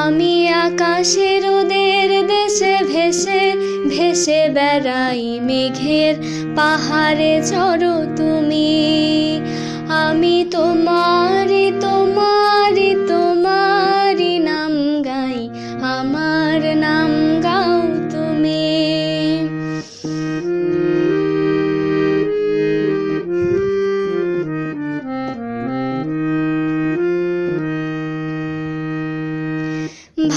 আমি আকাশের ওদের দেশে ভেসে ভেসে বেড়াই, মেঘের পাহাড়ে চড়ো তুমি। আমি তোমারি তোমারি তোমারি নাম গাই, আমার নাম গাও তুমি।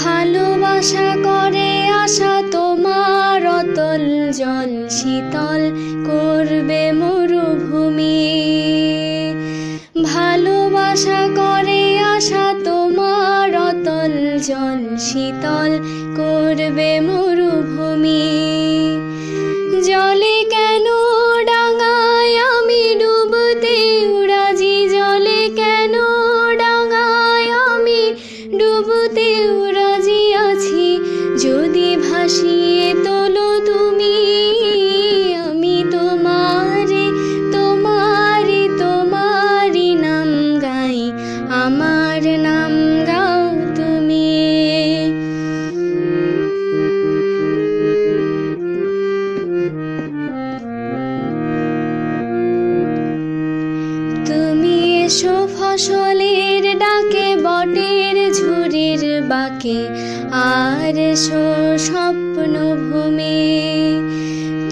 ভালোবাসা করে আশা তোমার অতল জল শীতল করবে মরুভূমি। ভালোবাসা করে আশা তোমার অতল জল শীতল করবে মরুভূমি। জলে কেন ডাঙায় আমি ডুবতে রাজি, জলে কেন ডাঙায় আমি ডুবতে রাজি আছি, যদি ভাসিয়ে তোলো তুমি। আমি তোমারি তোমারি তোমারি নাম গাই, আমার নাম গাও তুমি। তুমি এসো ফসলের ডাকে বটের ঝুড়ির বাঁকে, আর এসো স্বপ্ন ভূমি।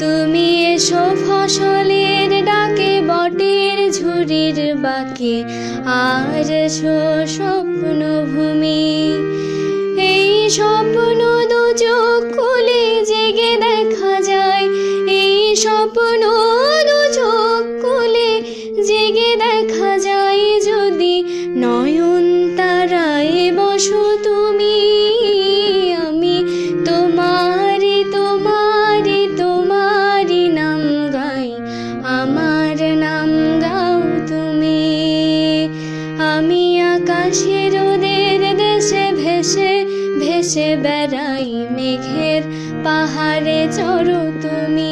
তুমি এসো ফসলের ডাকে বটের ঝুড়ির বাঁকে, আর এসো স্বপ্ন ভূমি। এই স্বপ্ন দু চোখ খুলে জেগে দেখা যায়, এই স্বপ্ন দু চোখ খুলে জেগে দেখা যায়, যদি নয়ন তারায় বসো তুমি। আমি তোমারি তোমারি তোমারি নাম গাই, আমার নাম গাও তুমি। আমি আকাশের ওদের দেশে ভেসে ভেসে বেড়াই, মেঘের পাহাড়ে চড়ো তুমি।